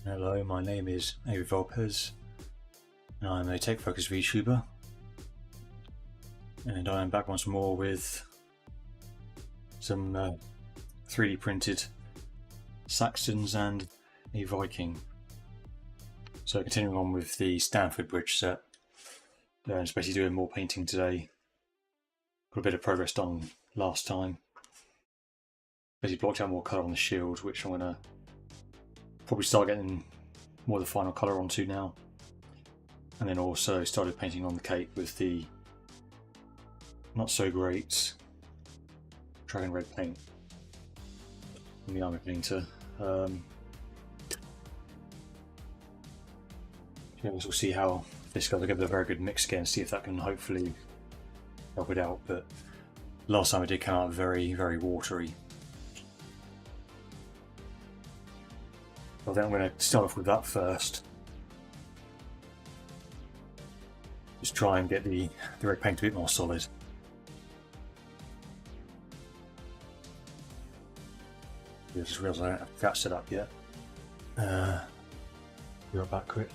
Hello, my name is Avia Vulpes, and I'm a tech-focused VTuber, and I am back once more with some 3D printed Saxons and a Viking. So continuing on with the Stamford Bridge set, and just basically doing more painting today. Got a bit of progress done last time. Basically blocked out more colour on the shield, which I'm going to probably start getting more of the final colour onto now. And then also started painting on the cape with the not so great dragon red paint from the armor painter. We'll see how this goes. I'll give it a very good mix again, see if that can hopefully help it out. But last time it did come out very, very watery. I think I'm going to start off with that first. Just try and get the red paint a bit more solid. I just realised I don't have that set up yet. Be right back quick.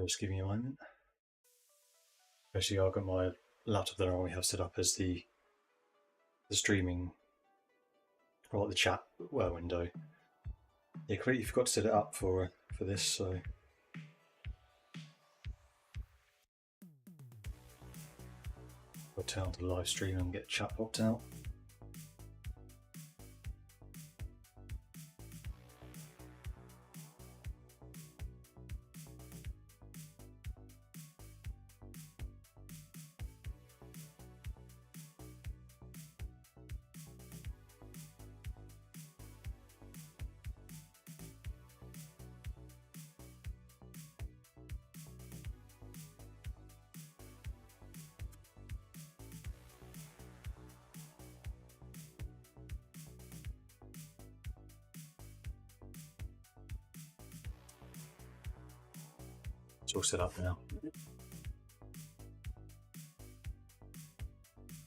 Just give me a moment. Basically, I've got my laptop that I already have set up as the streaming, or the chat window. Yeah, completely forgot to set it up for this, so I'll turn on the live stream and get chat popped out. It's all set up now.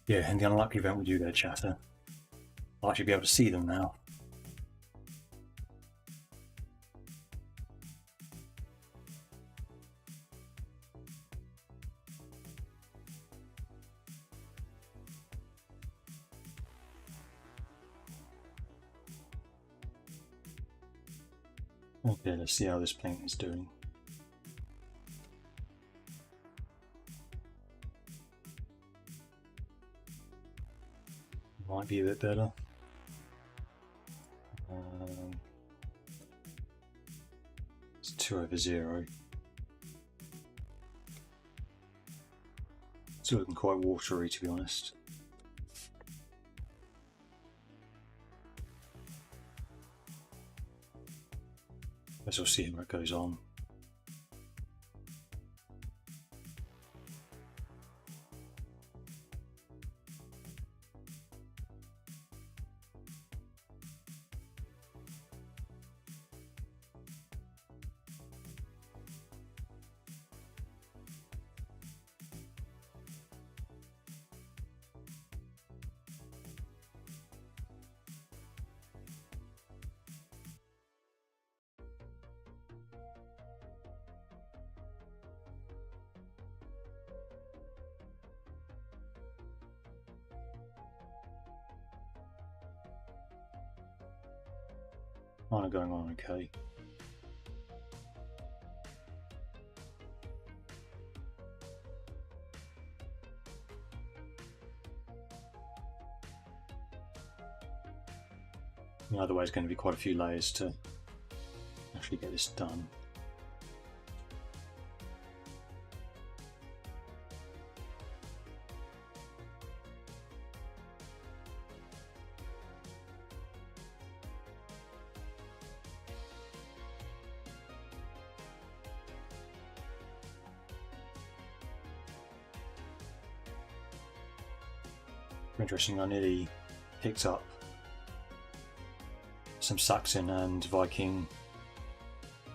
Yeah, in the unlikely event we do get a chatter, I'll actually be able to see them now. Okay, let's see how this paint is doing. Might be a bit better. It's 2/0. It's looking quite watery, to be honest. Guess we'll see how it goes on. Mine are going on okay. Either way, it's going to be quite a few layers to actually get this done. Interesting, I nearly picked up some Saxon and Viking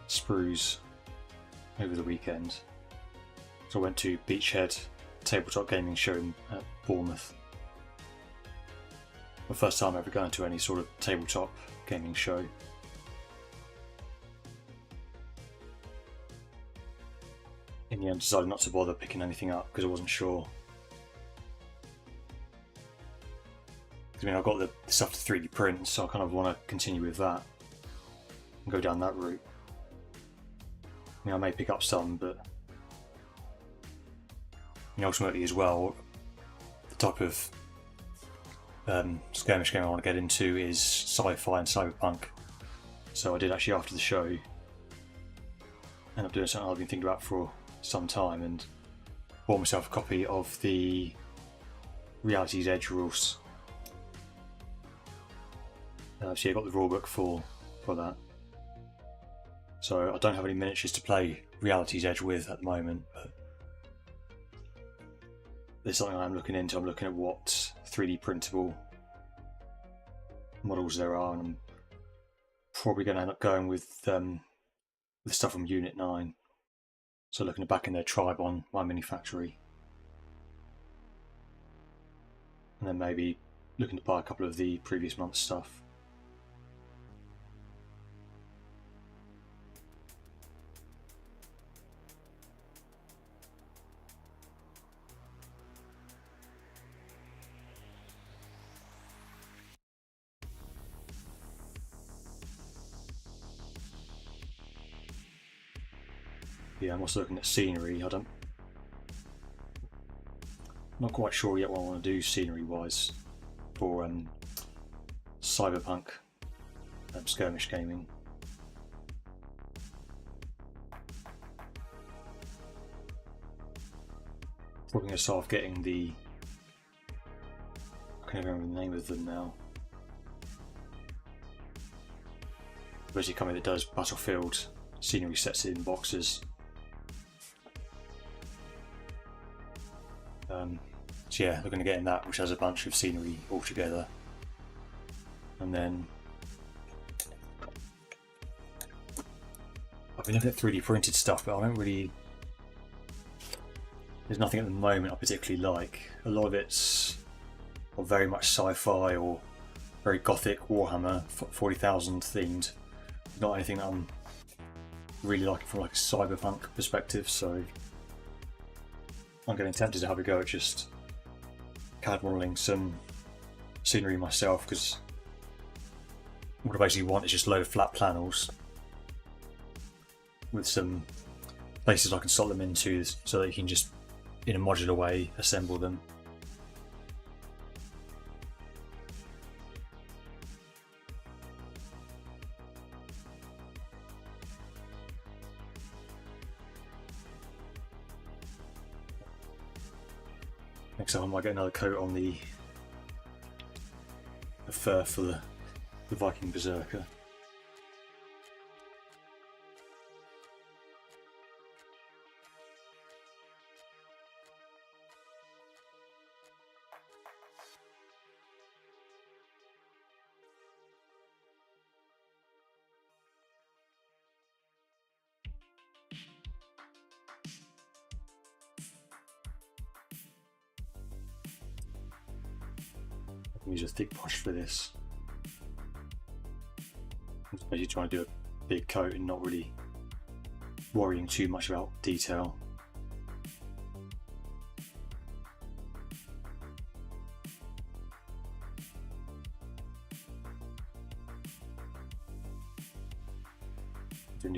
sprues over the weekend. So I went to Beachhead tabletop gaming show at Bournemouth. My first time ever going to any sort of tabletop gaming show. In the end, decided not to bother picking anything up because I wasn't sure. I mean, I've got the stuff to 3D print, so I kind of want to continue with that and go down that route. I mean, I may pick up some, but ultimately as well, the type of skirmish game I want to get into is sci-fi and cyberpunk. So I did actually, after the show, end up doing something I've been thinking about for some time and bought myself a copy of the Reality's Edge rules. So yeah, I got the rulebook for that. So I don't have any miniatures to play Reality's Edge with at the moment, but there's something I'm looking into. I'm looking at what 3D printable models there are, and I'm probably going to end up going with the stuff from Unit 9. So looking back in their tribe on My Mini Factory. And then maybe looking to buy a couple of the previous month's stuff. Yeah, I'm also looking at scenery. I'm not quite sure yet what I want to do scenery-wise for cyberpunk skirmish gaming. Probably going to start off getting the... I can't remember the name of them now. Basically, a company that does Battlefield scenery sets in boxes. So yeah, they're going to get in that, which has a bunch of scenery all together. And then I've been looking at 3D printed stuff, but I don't really... There's nothing at the moment I particularly like. A lot of it's very much sci-fi or very gothic Warhammer 40,000 themed. Not anything that I'm really liking from like a cyberpunk perspective, so I'm getting tempted to have a go at just CAD modelling some scenery myself, because what I basically want is just a load of flat panels with some places I can slot them into so that you can just, in a modular way, assemble them. Next up I might get another coat on the fur for the Viking Berserker. Use a thick brush for this. I'm just basically trying to do a big coat and not really worrying too much about detail.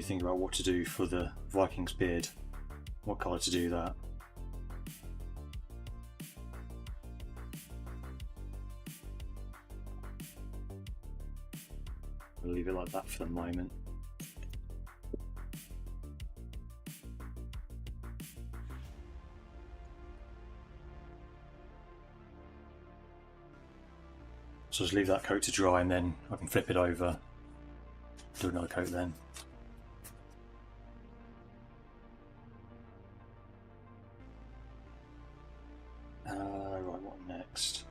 think about what to do for the Viking's beard, what colour to do that. I'll leave it like that for the moment. So just leave that coat to dry and then I can flip it over, do another coat then. Right, what next?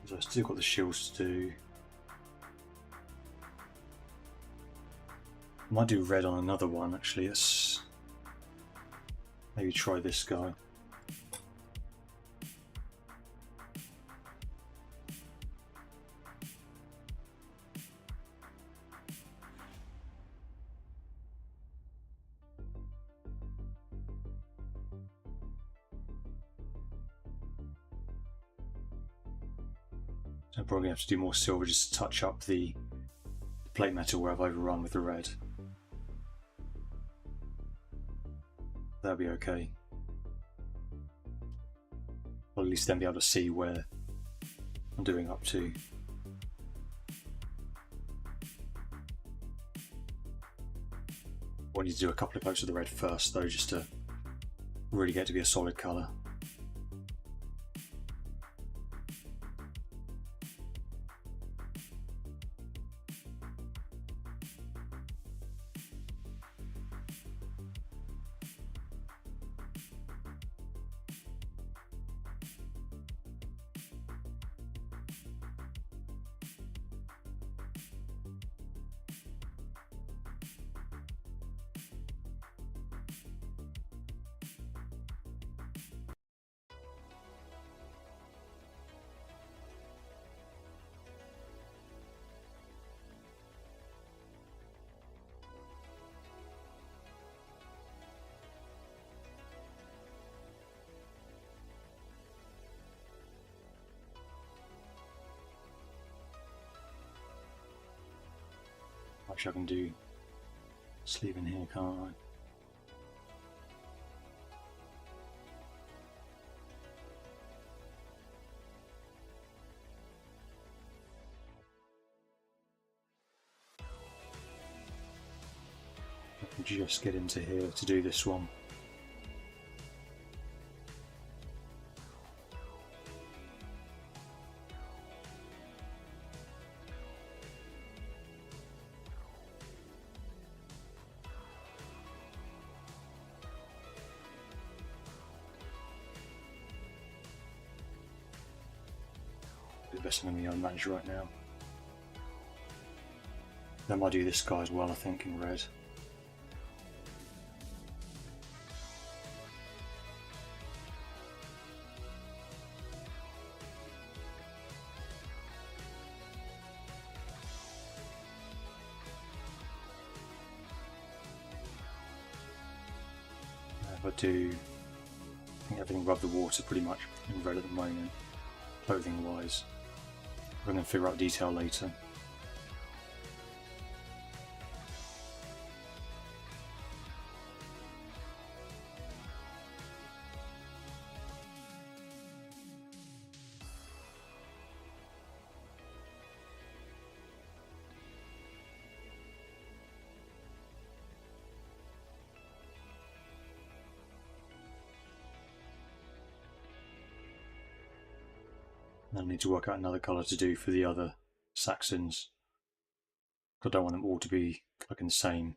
So I've still got the shields to do. I might do red on another one actually. Let's maybe try this guy. I'm probably have to do more silver just to touch up the plate metal where I've overrun with the red. That'll be okay. Or at least then be able to see where I'm doing up to. I need to do a couple of coats of the red first though, just to really get to be a solid colour. Actually I can do sleeve in here, can't I? I can just get into here to do this one. Investing in the unmanaged right now. Then I do this guy as well, I think, in red. If I do, I think everything above the water pretty much in red at the moment, clothing wise. We're going to figure out detail later. I need to work out another colour to do for the other Saxons. I don't want them all to be like in the same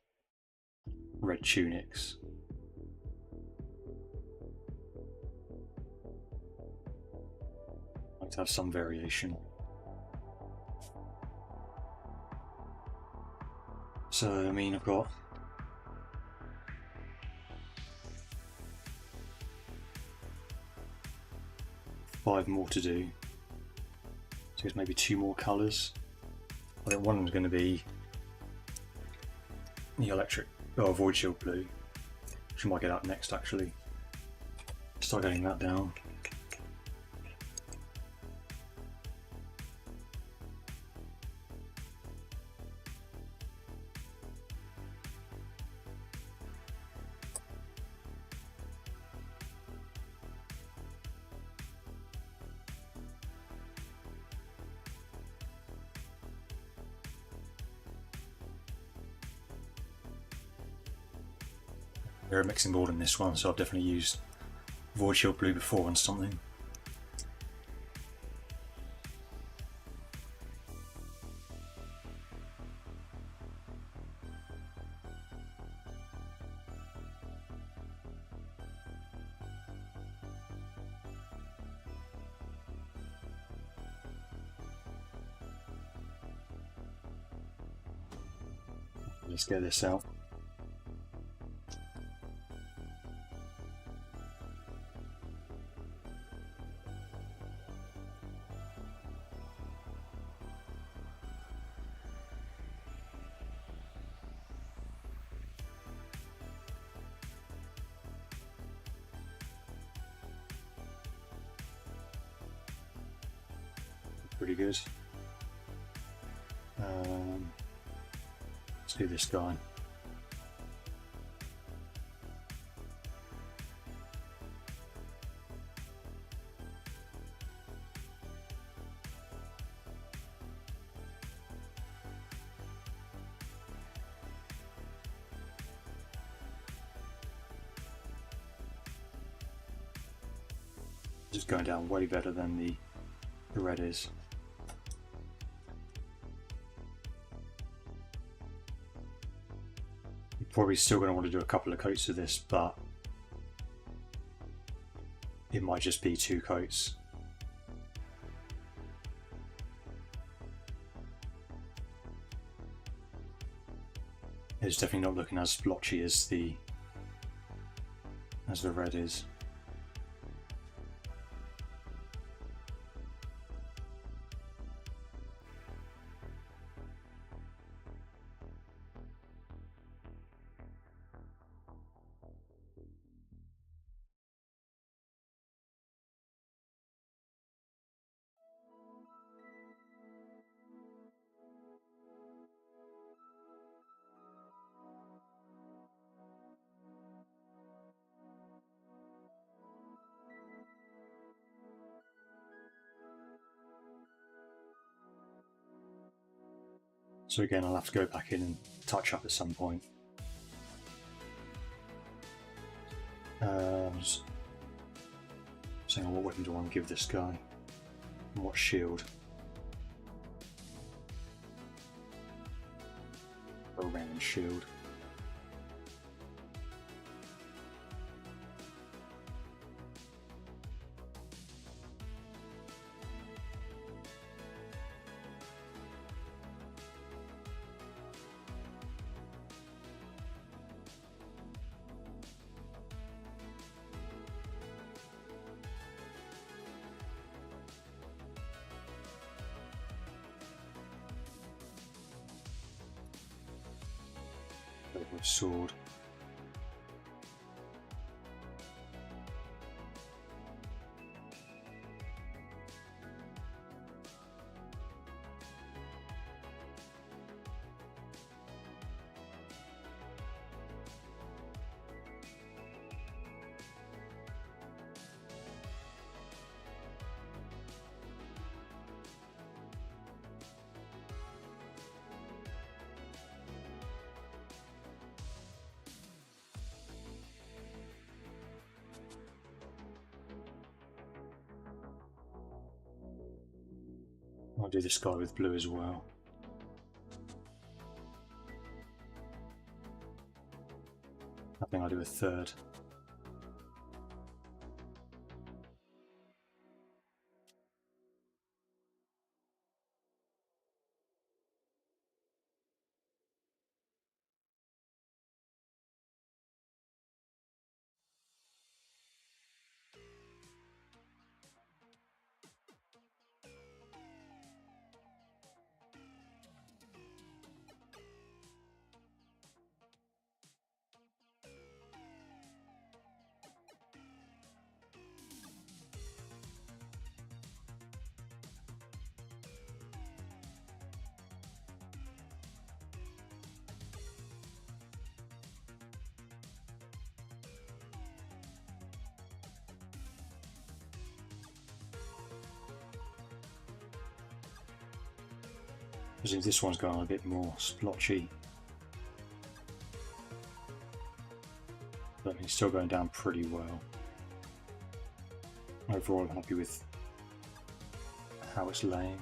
red tunics. I like to have some variation. So, I mean, I've got five more to do. So there's maybe two more colours. I think one of them's going to be the electric, void shield blue, which I might get out next actually. Start getting that down. They're a mixing board in this one, so I've definitely used Void Shield Blue before on something. Let's get this out. Pretty good. Let's do this guy. Just going down way better than the red is. You're probably still going to want to do a couple of coats of this, but it might just be 2 coats. It's definitely not looking as splotchy as the red is. So again, I'll have to go back in and touch up at some point. Just saying, what weapon do I want to give this guy? And what shield? A round shield. With sword. I'll do this guy with blue as well. I think I'll do a third. As if this one's going a bit more splotchy. But it's still going down pretty well. Overall, I'm happy with how it's laying.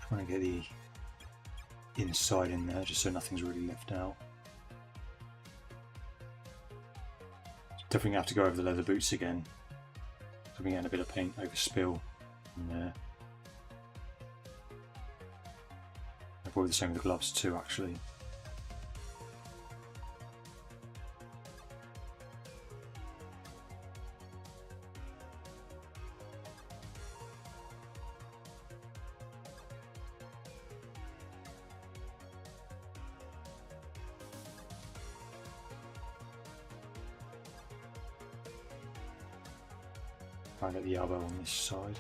Trying to get the inside in there just so nothing's really left out. Definitely have to go over the leather boots again. So we're getting a bit of paint over spill in there. Probably the same with the gloves too, actually. Try and get the elbow on this side.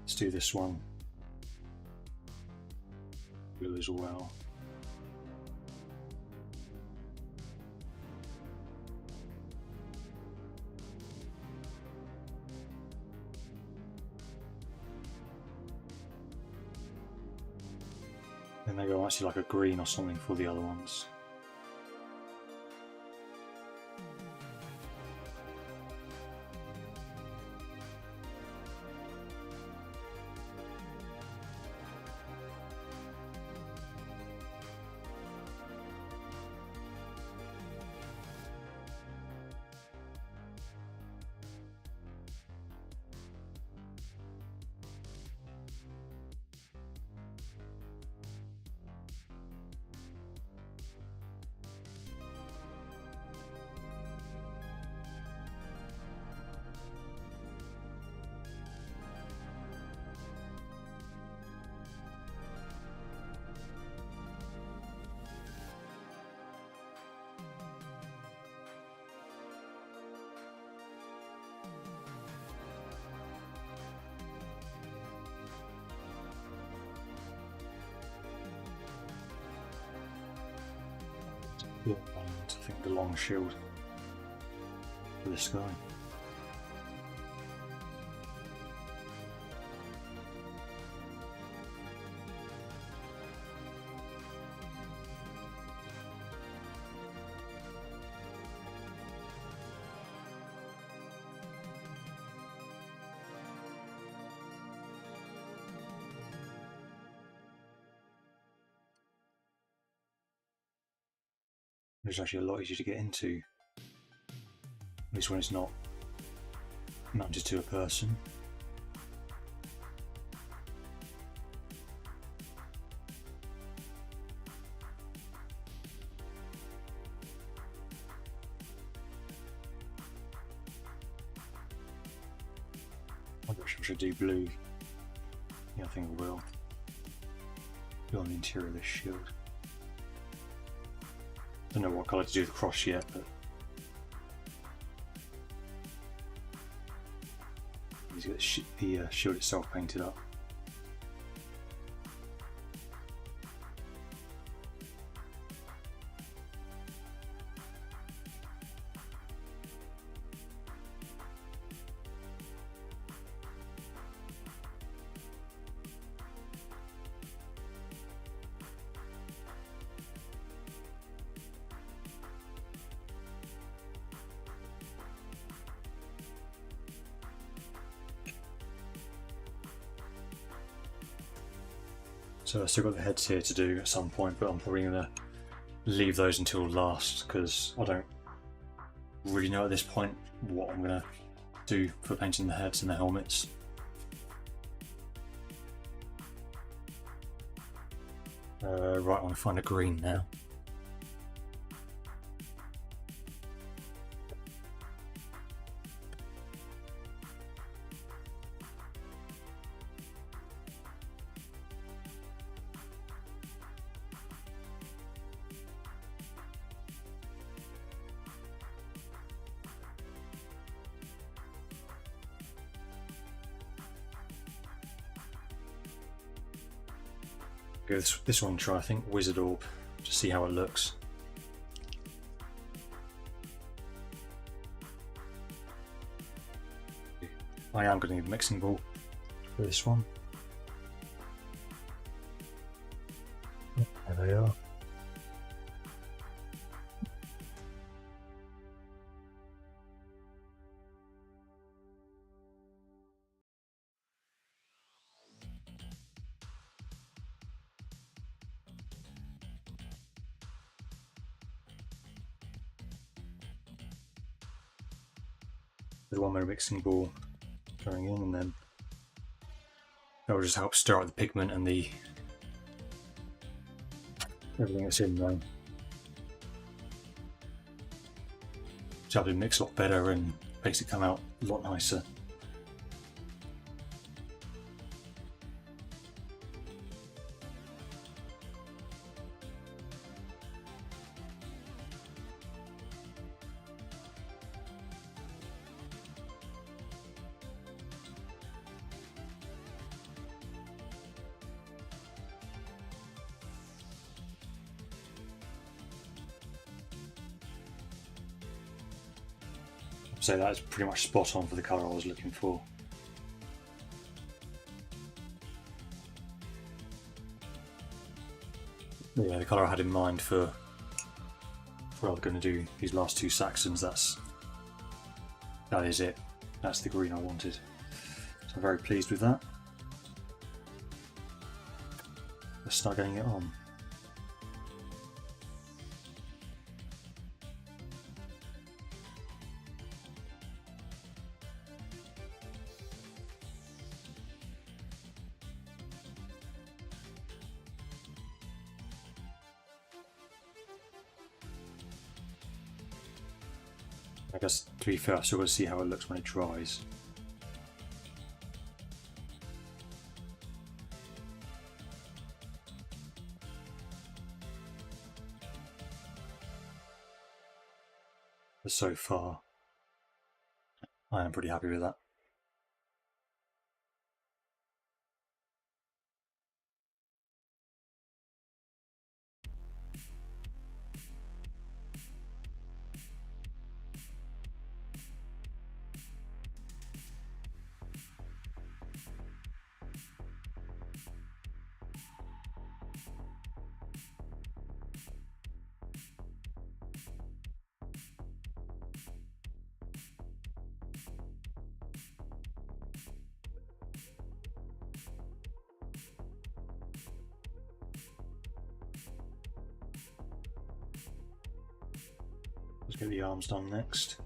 Let's do this one blue as well. Then they go actually like a green or something for the other ones. Yeah, and I think the long shield for this guy. It's actually a lot easier to get into, at least when it's not mounted to a person. I wish I should do blue. Yeah, I think I will. Blue on the interior of this shield. Don't know what colour to do with the cross yet, but he's got the shield itself painted up. So I've still got the heads here to do at some point, but I'm probably going to leave those until last because I don't really know at this point what I'm going to do for painting the heads and the helmets. Right, I want to find a green now. Go this one, try I think Wizard Orb to see how it looks. I am going to need a mixing ball for this one. There they are. There's one more mixing ball going in, and then that will just help stir up the pigment and the everything that's in there. So it'll mix a lot better and makes it come out a lot nicer. So that's pretty much spot on for the colour I was looking for. Yeah, the colour I had in mind for what I was going to do these last two Saxons, that is it. That's the green I wanted. So I'm very pleased with that. Let's start getting it on. I guess, to be fair, I've still got to see how it looks when it dries. But so far, I am pretty happy with that. Let's get the arms done next.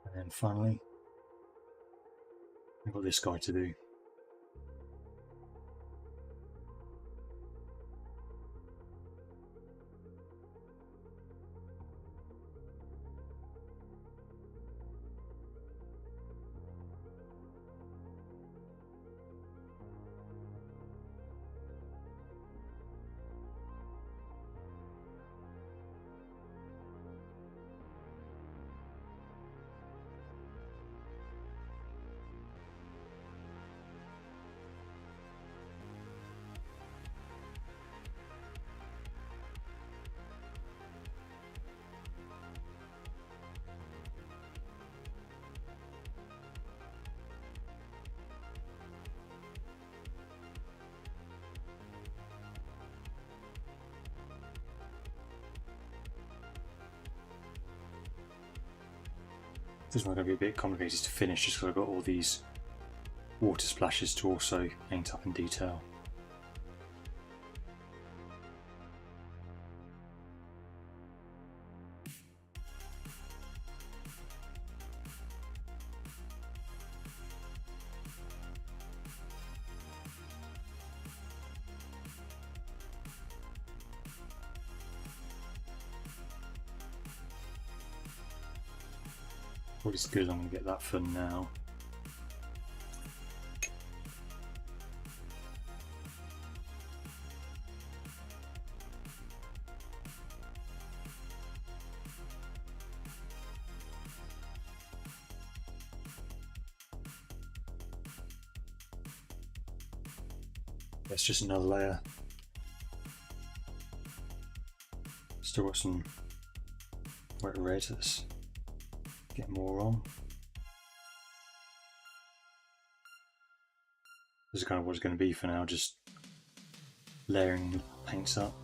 And then finally, I've got this guy to do. This one's going to be a bit complicated to finish just because I've got all these water splashes to also paint up in detail. Probably as good as I'm going to get that for now. That's just another layer. Still got some wet red. Let's get more on. This is kind of what it's going to be for now, just layering paints up.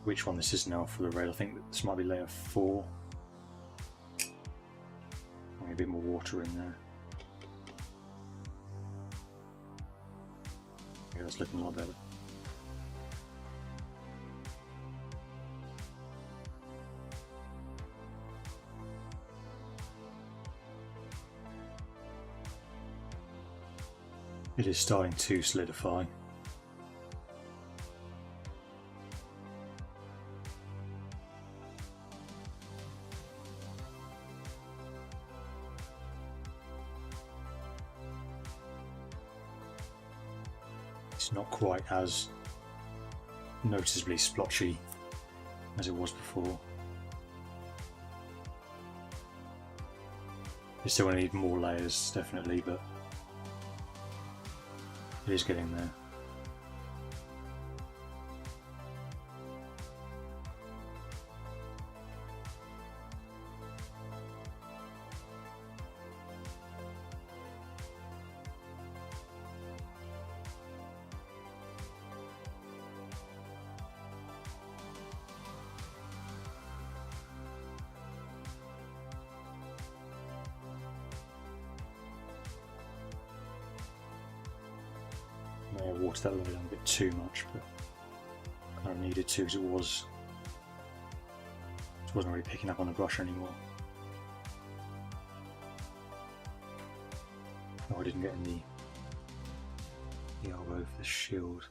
Which one this is now for the red? I think this might be layer 4. A bit more water in there. Yeah, that's looking a lot better. It is starting to solidify. It's not quite as noticeably splotchy as it was before. You still going to need more layers, definitely, but it is getting there. May have watered that layer down a bit too much, but kind of needed to because it wasn't really picking up on the brush anymore. Oh, I didn't get in the elbow for the shield.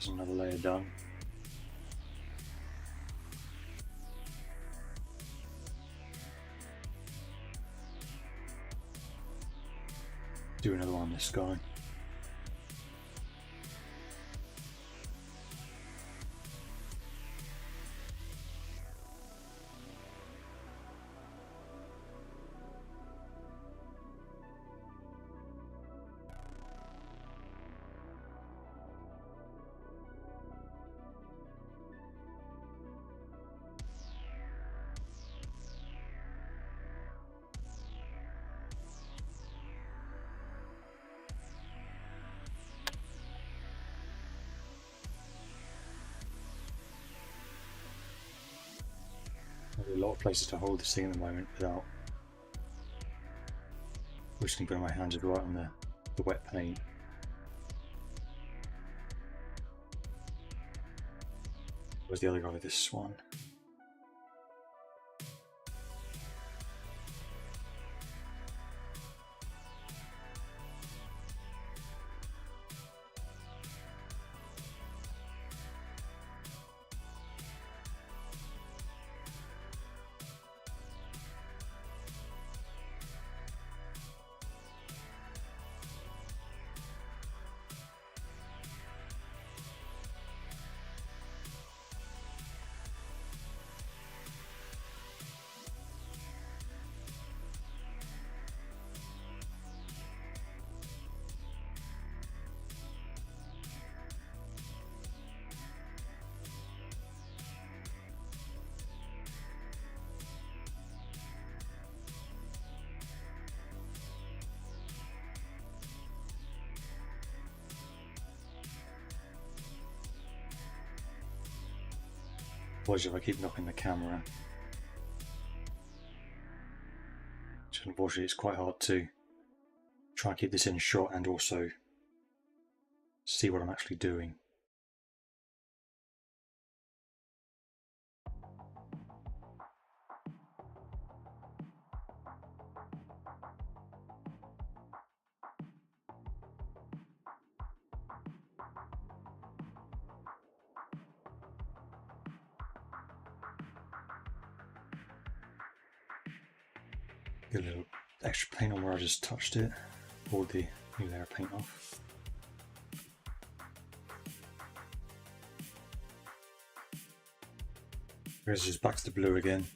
There's another layer done. Do another one on this guy. There's a lot of places to hold this thing at the moment without wishing putting my hands right on the wet paint. Where's the other guy with this swan? Apologies if I keep knocking the camera. So unfortunately it's quite hard to try and keep this in shot and also see what I'm actually doing. Get a little extra paint on where I just touched it, pulled the new layer of paint off. Here's just back to the blue again.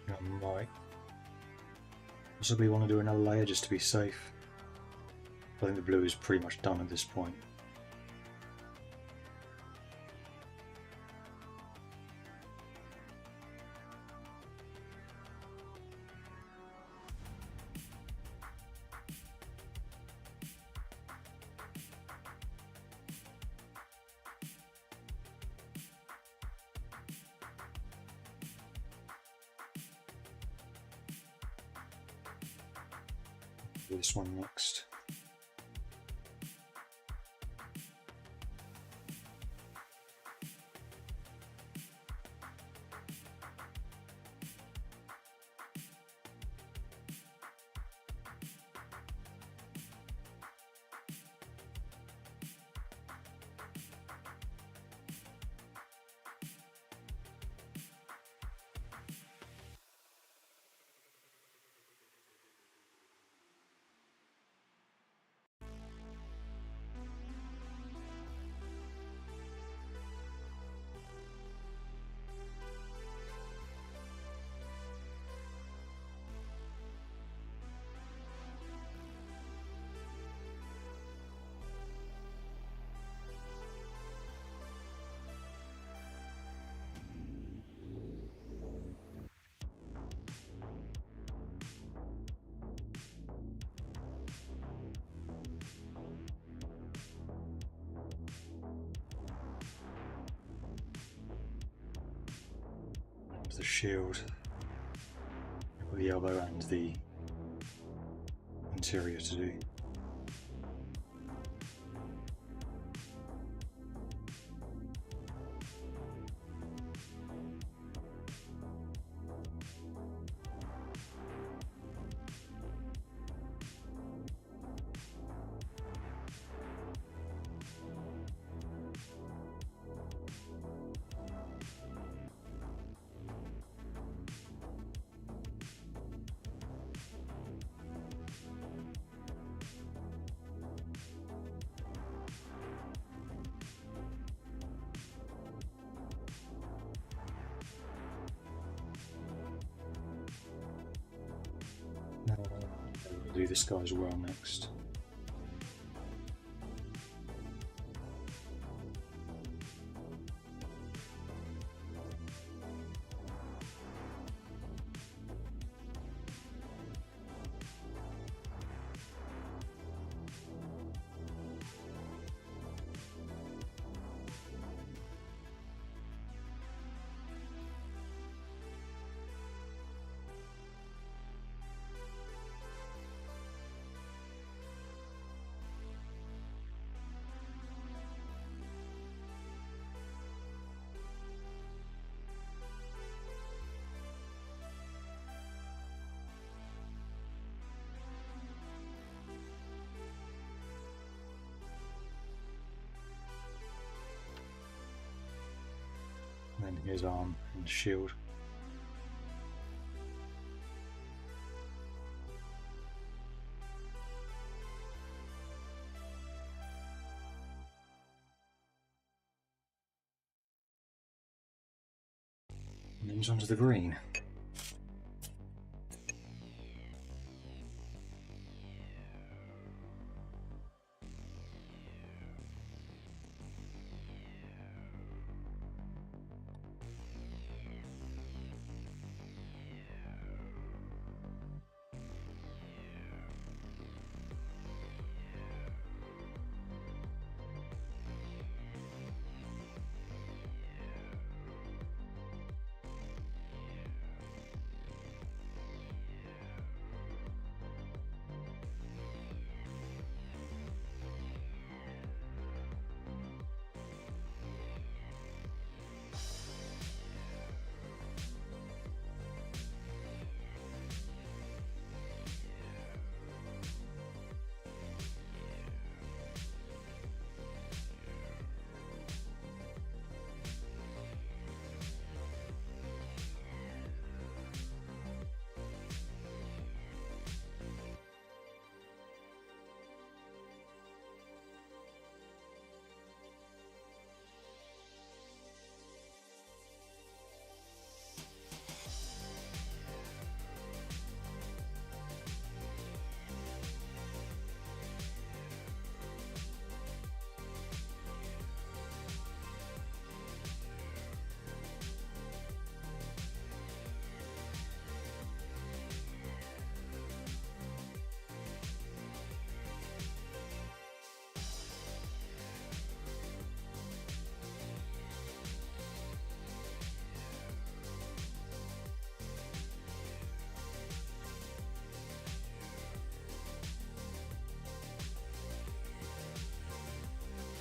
I might possibly want to do another layer just to be safe. I think the blue is pretty much done at this point. Do this one next. The shield, the elbow and the interior to do. We'll do this guy as well next. his arm and shield. And then he's onto the green.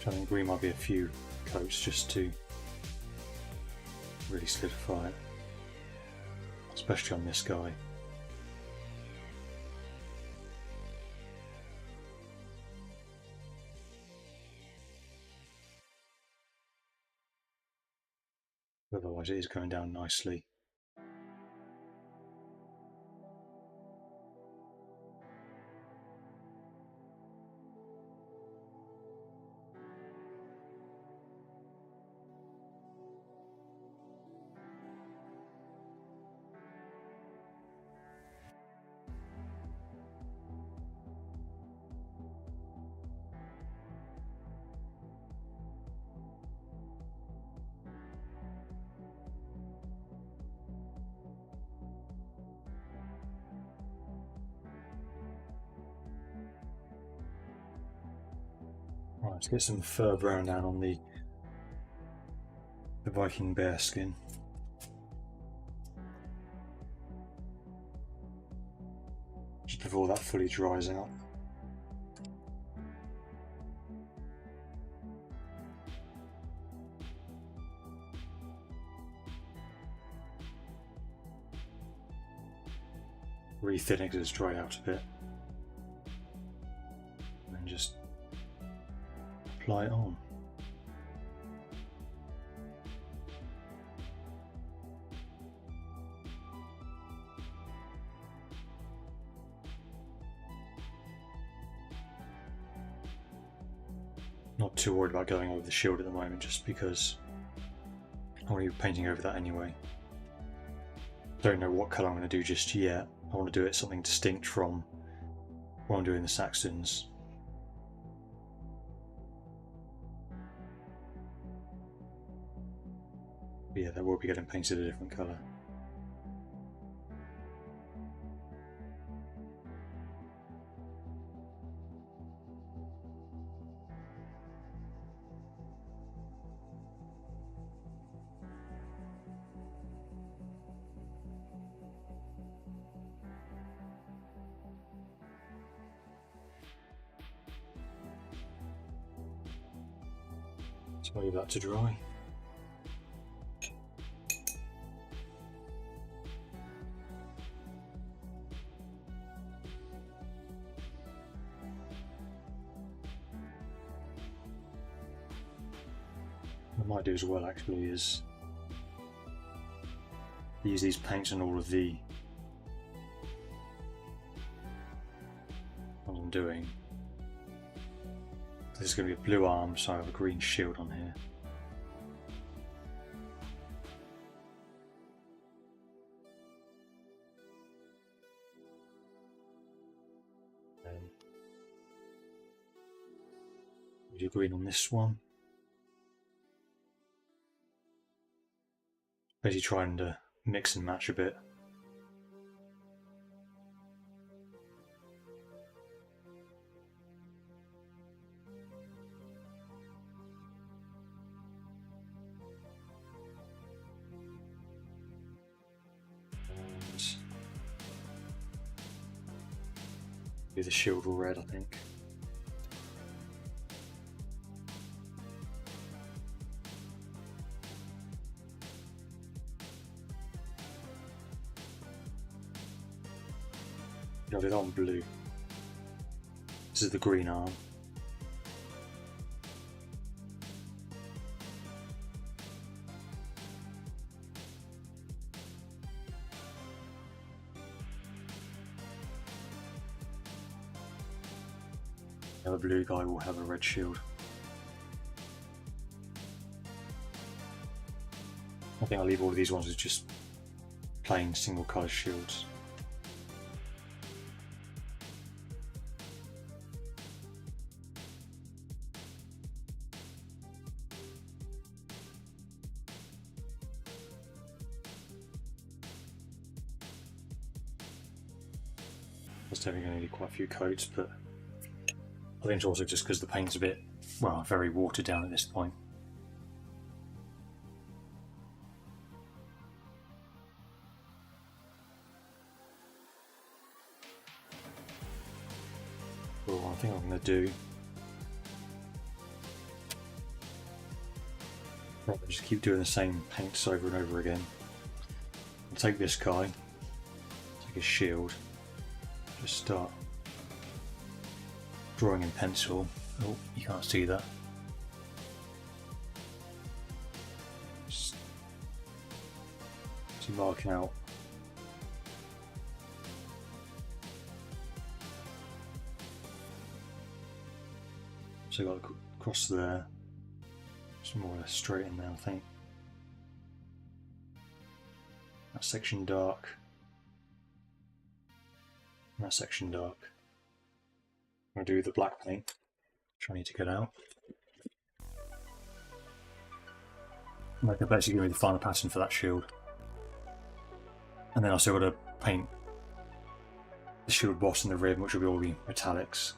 I think green might be a few coats just to really solidify it, especially on this guy. Otherwise it is going down nicely. Right, let's get some fur brown down on the Viking bear skin. Just before that fully dries out. Re-thin it because it's dried out a bit. And then just apply it on. Not too worried about going over the shield at the moment, just because I'm going to be painting over that anyway. Don't know what colour I'm going to do just yet. I want to do it something distinct from what I'm doing the Saxtons. But yeah, that will be getting painted a different colour. So leave that to dry. What I might do as well actually is use these paints on all of the what I'm doing. This is going to be a blue arm, so I have a green shield on here. We do green on this one. Basically trying to mix and match a bit. Do the shield all red, I think. Got it on blue. This is the green arm. The other blue guy will have a red shield. I think I'll leave all of these ones as just plain single colour shields. That's definitely going to need quite a few coats, but I think it's also just because the paint's a bit, well, very watered down at this point. Well, I think I'm going to do, probably just keep doing the same paints over and over again. I'll take this guy, take his shield, just start drawing in pencil. Oh, you can't see that. Just marking out so got across there. It's more or less straight in there, I think. That section dark. And that section dark. I'm going to do the black paint, which I need to get out. Like, they're basically going to be the final pattern for that shield. And then I still got to paint the shield boss and the rib, which will all be metallics.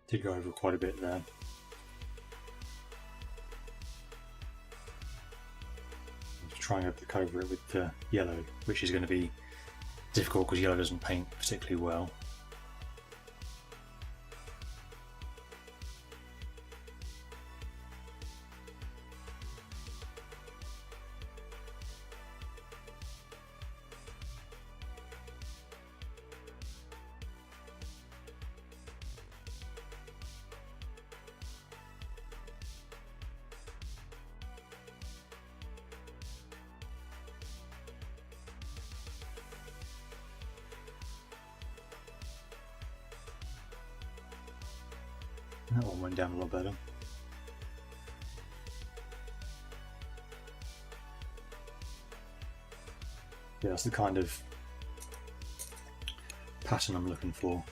Did go over quite a bit there. Trying to cover it with the yellow, which is going to be difficult because yellow doesn't paint particularly well. That one went down a lot better. Yeah, that's the kind of pattern I'm looking for.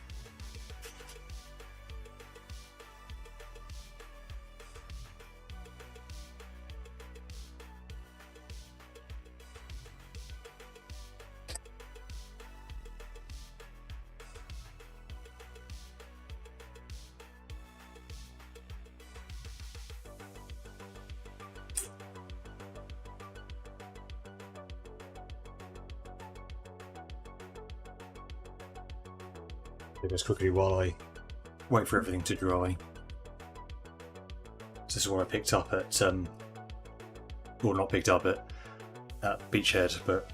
Do this quickly while I wait for everything to dry. So this is what I picked up at, well, not picked up at Beachhead, but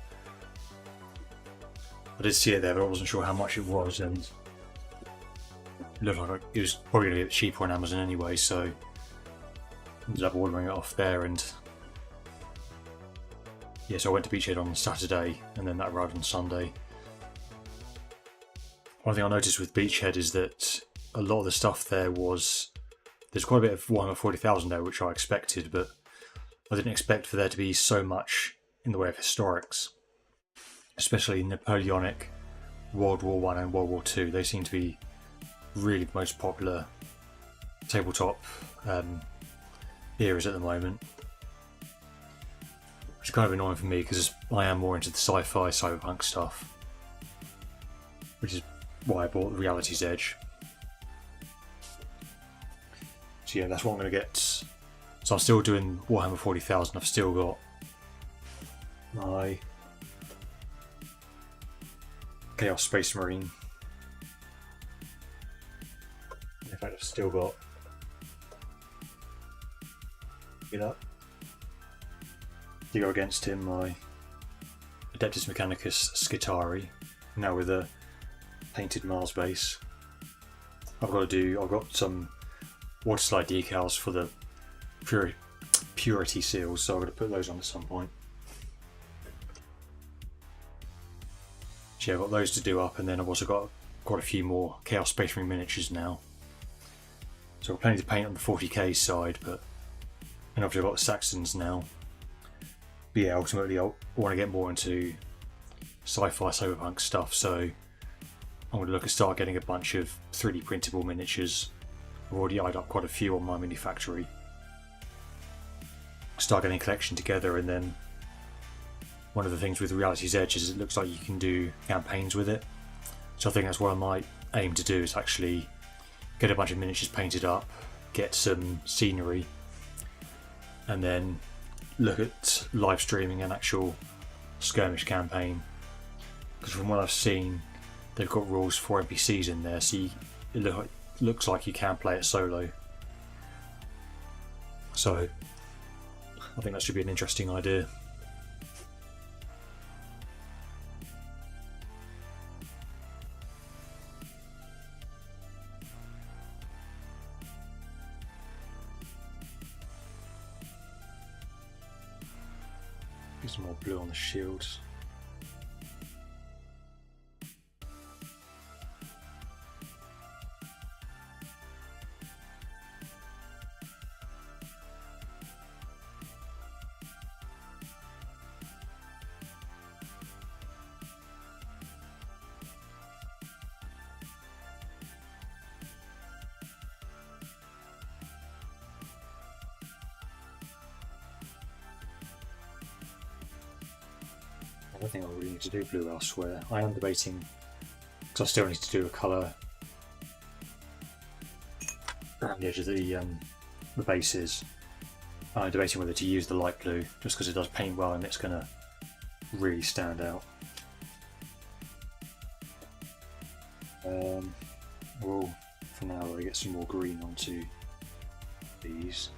I did see it there, but I wasn't sure how much it was, and it looked like it was probably going to get cheaper on Amazon anyway, so I ended up ordering it off there. And yeah, so I went to Beachhead on Saturday, and then that arrived on Sunday. One thing I noticed with Beachhead is that a lot of the stuff there there's quite a bit of Warhammer 40,000 there, which I expected, but I didn't expect for there to be so much in the way of historics, especially Napoleonic, World War I and World War II. They seem to be really the most popular tabletop eras at the moment, which is kind of annoying for me because I am more into the sci-fi cyberpunk stuff, which is why I bought the Reality's Edge. So yeah, that's what I'm going to get. So I'm still doing Warhammer 40,000. I've still got my Chaos Space Marine. In fact, I've still got, you know, to go against him, my Adeptus Mechanicus Skitari, now with a painted Mars base. I've got some water slide decals for the purity seals, so I'm going to put those on at some point. So yeah, I've got those to do up, and then I've also got quite a few more Chaos Space Marine miniatures now. So I've got plenty to paint on the 40k side, and obviously I've got the Saxons now. But yeah, ultimately I want to get more into sci-fi cyberpunk stuff, so I'm going to look at start getting a bunch of 3D printable miniatures. I've already eyed up quite a few on my mini factory. Start getting a collection together, and then one of the things with Reality's Edge is it looks like you can do campaigns with it. So I think that's what I might aim to do, is actually get a bunch of miniatures painted up, get some scenery, and then look at live streaming an actual skirmish campaign. Because from what I've seen, they've got rules for NPCs in there, so it looks like you can play it solo. So I think that should be an interesting idea. Get some more blue on the shields. I don't think I really need to do blue elsewhere. I am debating, because I still need to do a colour around the edge of the bases. I'm debating whether to use the light blue, just because it does paint well and it's going to really stand out. We'll, for now, we'll get some more green onto these.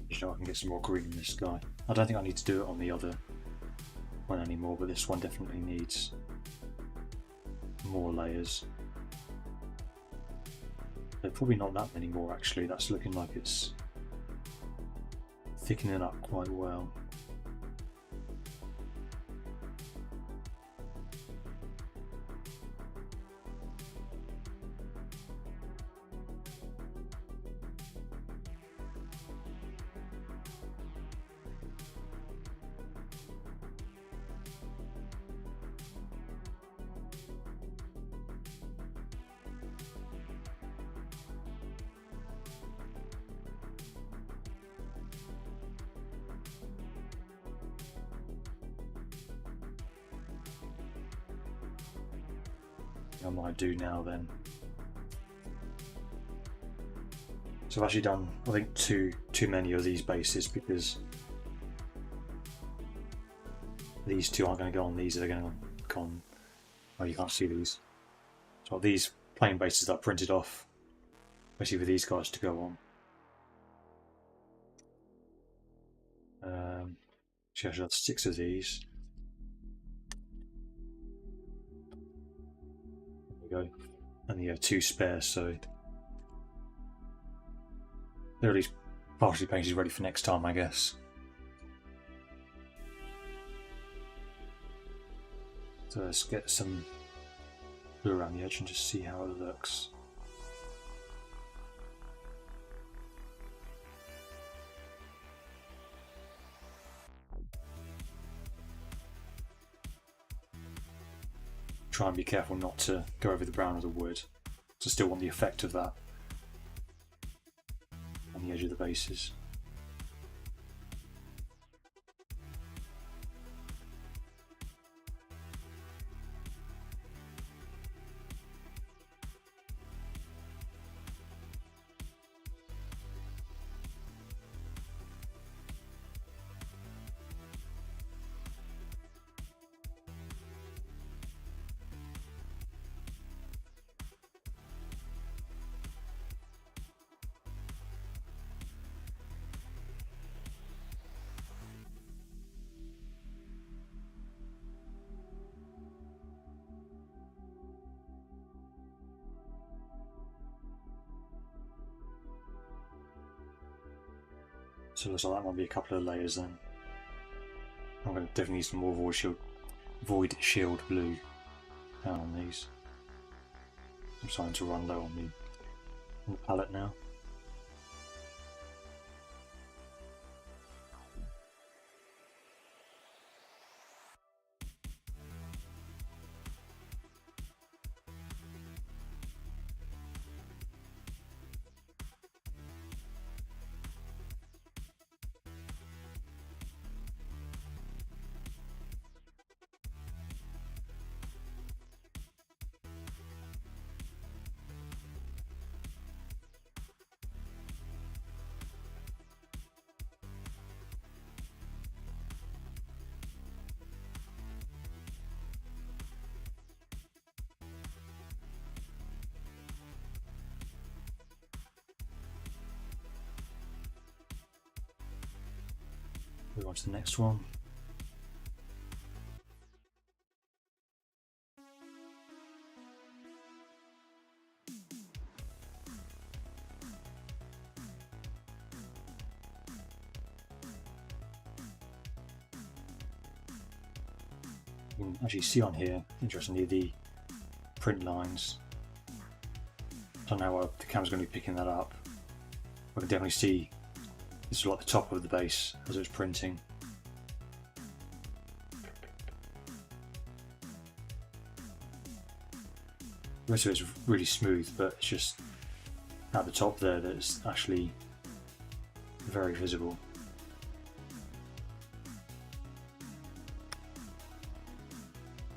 I can get some more green in this guy. I don't think I need to do it on the other one anymore, but this one definitely needs more layers. They're probably not that many more actually. That's looking like it's thickening up quite well. I might do now then. So I've actually done, I think, too many of these bases because these two aren't going to go on these, they're going to go on. Oh, you can't see these. So these plain bases that I printed off, basically for these guys to go on. Actually, I should have 6 of these. There we go. And you have 2 spare, so they're at least partially painted ready for next time, I guess. So let's get some blue around the edge and just see how it looks. Try and be careful not to go over the brown of the wood, to still want the effect of that on the edge of the bases. So it looks like that might be a couple of layers then. I'm going to definitely need some more void shield blue down on these. I'm starting to run low on the palette now. Move on to the next one. You can actually see on here, interestingly, the print lines. I don't know how the camera's going to be picking that up. I can definitely see this is like the top of the base as it's printing. The rest of it's really smooth, but it's just at the top there that it's actually very visible.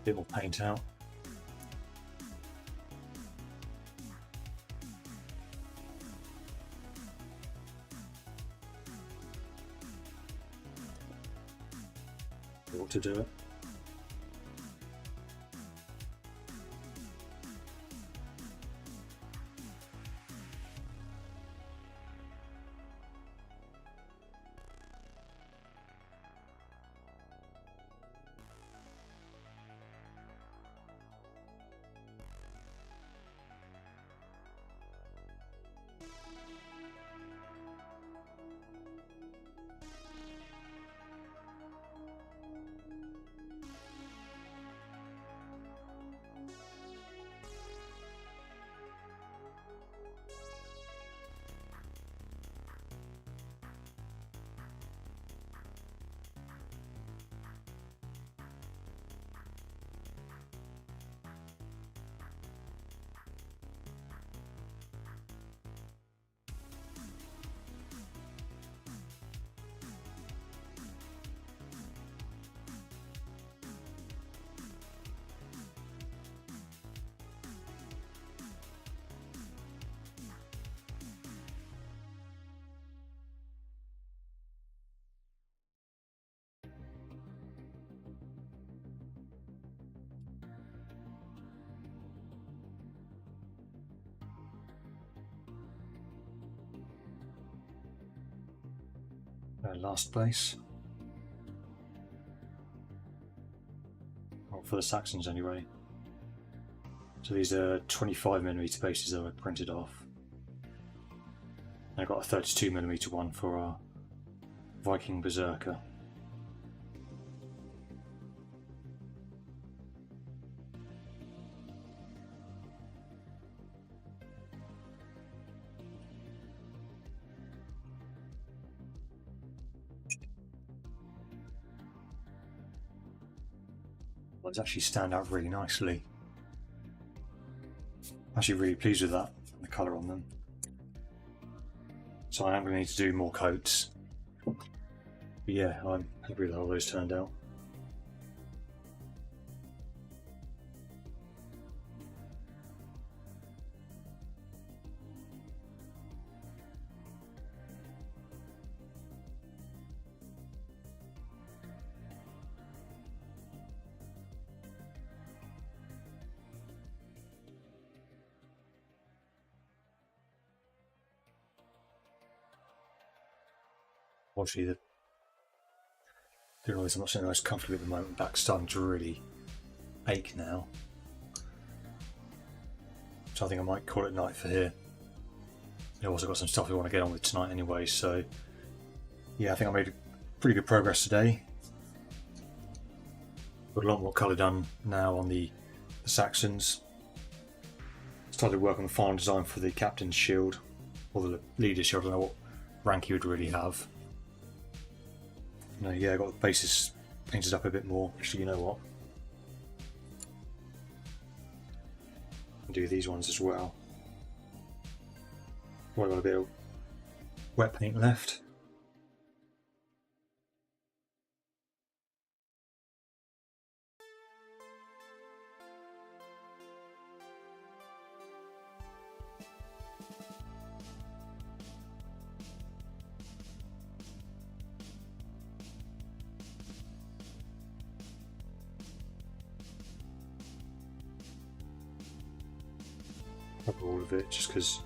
Bit more paint out. To do it. last base. Well, for the Saxons anyway. So these are 25mm bases that were printed off. And I've got a 32mm one for our Viking Berserker. Ones actually stand out really nicely. I'm actually really pleased with that, the colour on them. So I am going to need to do more coats. But yeah, I'm happy with how those turned out. Obviously, I'm not sitting the most comfortably at the moment. Back's starting to really ache now, so I think I might call it night for here. I've also got some stuff we want to get on with tonight anyway, so yeah, I think I made pretty good progress today. Got a lot more colour done now on the Saxons. Started working on the final design for the captain's shield, or the leader's shield. I don't know what rank he would really have. No, yeah, I got the bases painted up a bit more. Actually, you know what? I'll do these ones as well. I've got a bit of wet paint left. All of it, just because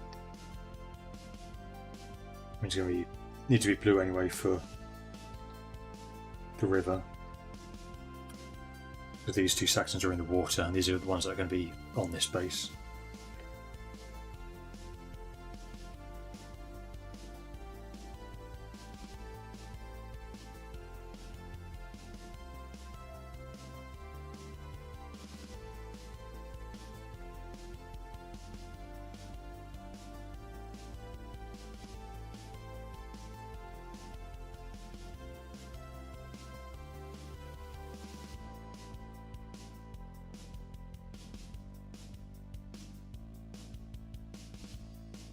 it's going to need to be blue anyway for the river. Because these two Saxons are in the water, and these are the ones that are going to be on this base.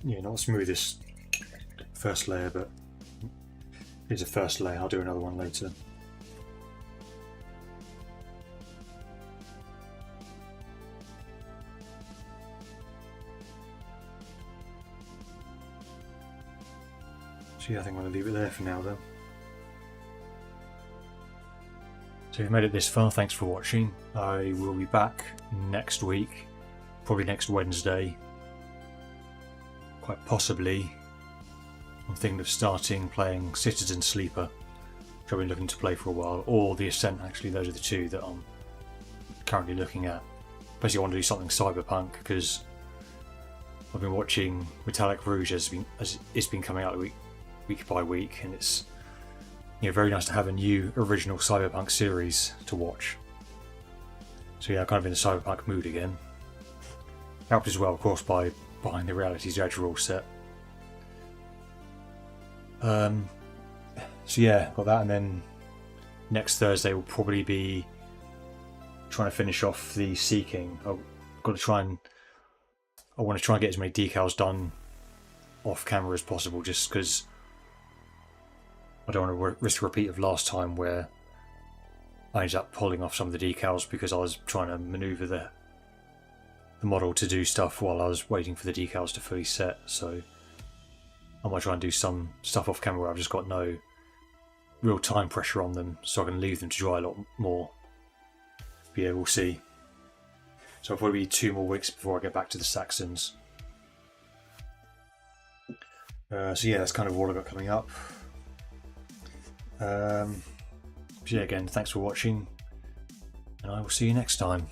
Yeah, not the smoothest first layer, but it's a first layer. I'll do another one later. So yeah, I think I'm going to leave it there for now though. So if you've made it this far, thanks for watching. I will be back next week, probably next Wednesday. Quite possibly, I'm thinking of starting playing Citizen Sleeper, which I've been looking to play for a while, or The Ascent. Actually, those are the two that I'm currently looking at. Basically, I want to do something cyberpunk because I've been watching Metallic Rouge as it's been coming out week by week, and it's very nice to have a new original cyberpunk series to watch. So yeah, I'm kind of in the cyberpunk mood again. Helped as well, of course, by buying the Reality's Edge rule set. So yeah, got that, and then next Thursday will probably be trying to finish off the Sea King. I want to try and get as many decals done off camera as possible, just because I don't want to risk a repeat of last time where I ended up pulling off some of the decals because I was trying to manoeuvre the model to do stuff while I was waiting for the decals to fully set. So I might try and do some stuff off camera where I've just got no real time pressure on them, so I can leave them to dry a lot more. But yeah, we'll see. So it'll probably be 2 more weeks before I get back to the Saxons. So yeah, that's kind of all I've got coming up. So yeah, again, thanks for watching, and I will see you next time.